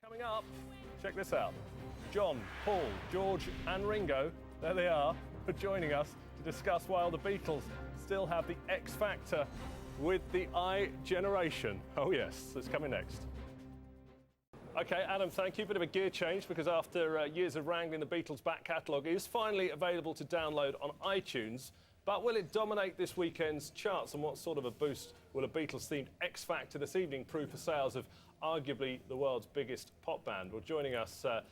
Coming up, check this out. John, Paul, George and Ringo, there they are, joining us to discuss why the Beatles still have the X Factor with the I generation. Oh yes, that's coming next. OK, Adam, thank you. Bit of a gear change because after years of wrangling, the Beatles' back catalogue is finally available to download on iTunes. But will it dominate this weekend's charts, and what sort of a boost will a Beatles-themed X Factor this evening prove for sales of arguably the world's biggest pop band? Well, joining us are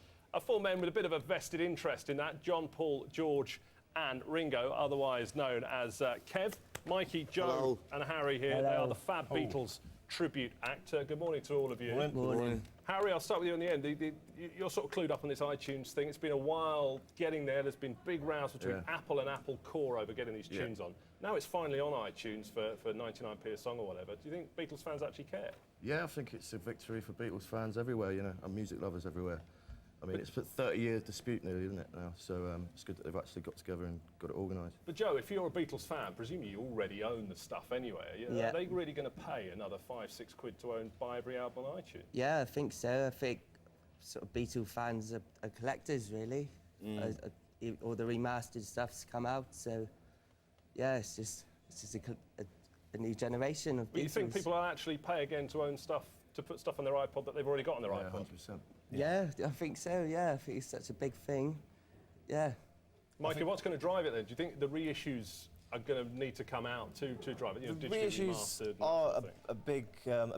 four men with a bit of a vested interest in that: John, Paul, George and Ringo, otherwise known as Kev, Mikey, Joe Hello. and Harry here. Hello. They are the faBBeatles tribute act. Good morning to all of you. Morning. Harry, I'll start with you in the end. You're sort of clued up on this iTunes thing. It's been a while getting there. There's been big rows between Apple and Apple Core over getting these tunes on. Now it's finally on iTunes for 99p a song or whatever. Do you think Beatles fans actually care? Yeah, I think it's a victory for Beatles fans everywhere, you know, and music lovers everywhere. I mean, it's 30 years dispute nearly, isn't it, now? So it's good that they've actually got together and got it organised. But Joe, if you're a Beatles fan, presumably you already own the stuff anyway. Yeah. Are they really going to pay another £5-6 to buy every album on iTunes? Yeah, I think so. I think sort of Beatle fans are collectors, really. All the remastered stuff's come out, so yeah, it's just a new generation of Beatles. But you think people will actually pay again to own stuff, to put stuff on their iPod that they've already got on their iPod? 100%. Yeah, I think so, yeah. I think it's such a big thing. Yeah. Mikey, what's going to drive it then? Do you think the reissues are going to need to come out to drive it? You know, The digitally reissues remastered are and a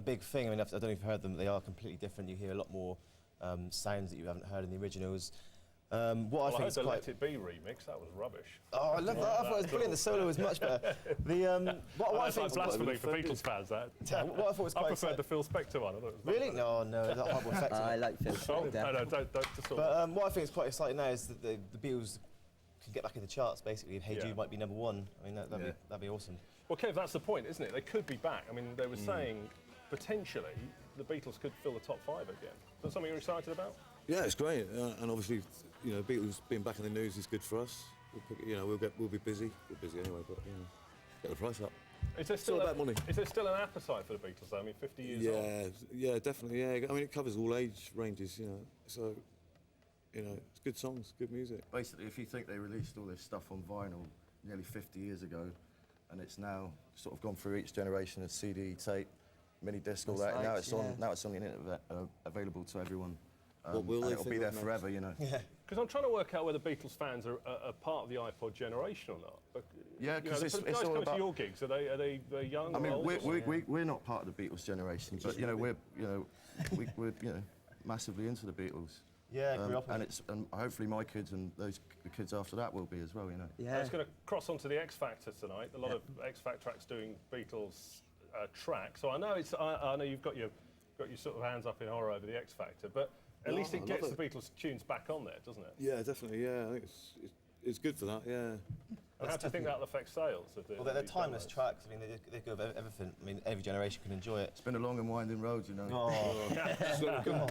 big thing. I mean, I don't know if you've heard them. They are completely different. You hear a lot more sounds that you haven't heard in the originals. Well, I think heard is the quite... Let It Be remix. That was rubbish. Oh, I love that. I thought it was brilliant. The solo was much better. What I That's think like blasphemy for Beatles fans, that. What I thought was quite I preferred the Phil Spector one. I thought it was Really? No, it's not horrible effect. I like Phil Spector. No, don't just But what I think is quite exciting now is that the Beatles can get back in the charts, basically. If Hey Yeah. Jude might be #1. I mean, that'd be awesome. Well, Kev, that's the point, isn't it? They could be back. I mean, they were saying potentially the Beatles could fill the top 5 again. Is that something you're excited about? Yeah, it's great, and obviously, you know, Beatles being back in the news is good for us. We'll be busy. We're busy anyway, but you know, get the price up. Is there still all about money. Is there still an appetite for the Beatles, though? I mean, 50 years on. Yeah, definitely. Yeah, I mean, it covers all age ranges, you know. So, you know, it's good songs, good music. Basically, if you think they released all this stuff on vinyl nearly 50 years ago, and it's now sort of gone through each generation of CD, tape, mini disc, all that, and now it's on the internet, available to everyone. What will and they it'll be think there of next? forever, you know. Yeah. Because I'm trying to work out whether Beatles fans are part of the iPod generation or not. But, Yeah, 'cause the it's guys all coming about- to your gigs, are they young? I mean, or old? we're not part of the Beatles generation, but you know, we're massively into the Beatles. Yeah, grew up with and hopefully my kids and the kids after that will be as well, you know. Yeah. It's going to cross onto the X Factor tonight. A lot of X Factor acts doing Beatles tracks. So I know I know you've got your sort of hands up in horror over the X Factor, but at least it I gets love the Beatles tunes back on there, doesn't it? Yeah, definitely. Yeah, I think it's good for that. Yeah. And how do you think that'll affect sales of the? Well, they're these timeless downloads? tracks. I mean, they go over everything. I mean, every generation can enjoy it. It's been a long and winding road, you know. Oh, come on.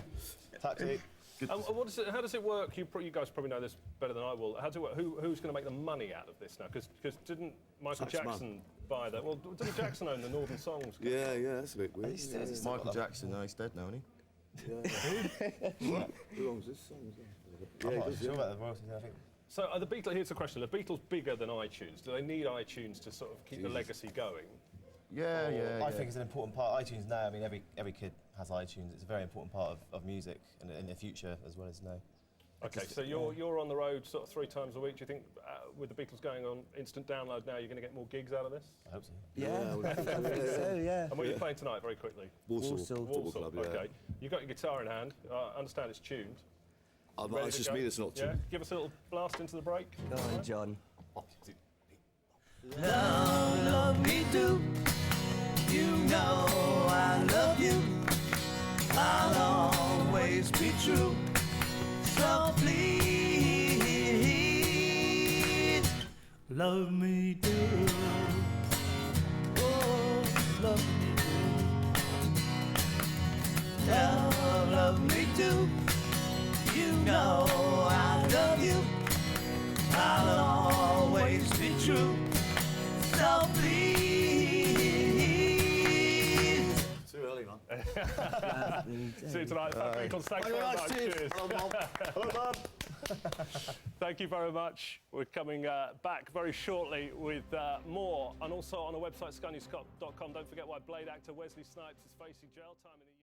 Taxi. What is it, how does it work? You guys probably know this better than I will. How does it work? Who's going to make the money out of this now? Because didn't Michael Tax Jackson buy that? Well, didn't Jackson own the Northern Songs? Yeah, that's a bit weird. He's still- he's still Michael got that. Jackson, no, he's dead now, isn't he? Yeah. Who owns this song? I'm Yeah, not he does, sure yeah. about the royalties. I think. So are the Beatles? Here's the question: Are the Beatles bigger than iTunes? Do they need iTunes to sort of keep the legacy going? Yeah. I think it's an important part. iTunes now. I mean, every kid has iTunes. It's a very important part of music and in the future as well as now. Okay, so you're on the road sort of 3 times a week. Do you think with the Beatles going on instant download now, you're going to get more gigs out of this? I hope so. Yeah, I think so, yeah. And what are you playing tonight, very quickly? Walsall Walsall. Football Club. Yeah. Okay. You've got your guitar in hand. I understand it's tuned. Ready It's to just go? me that's not Yeah. tuned. Give us a little blast into the break. Go on, John. Love me do. You know I love you. I'll always be true. So please love me do. Oh, love me do. Love me do. You know I love you. I'll always be true. So please. Too early, man. See you tonight, faBBeatles. Thanks very much. Cheers. Hello, Bob. Thank you very much. We're coming back very shortly with more, and also on our website, skynews.com. Don't forget why Blade actor Wesley Snipes is facing jail time in the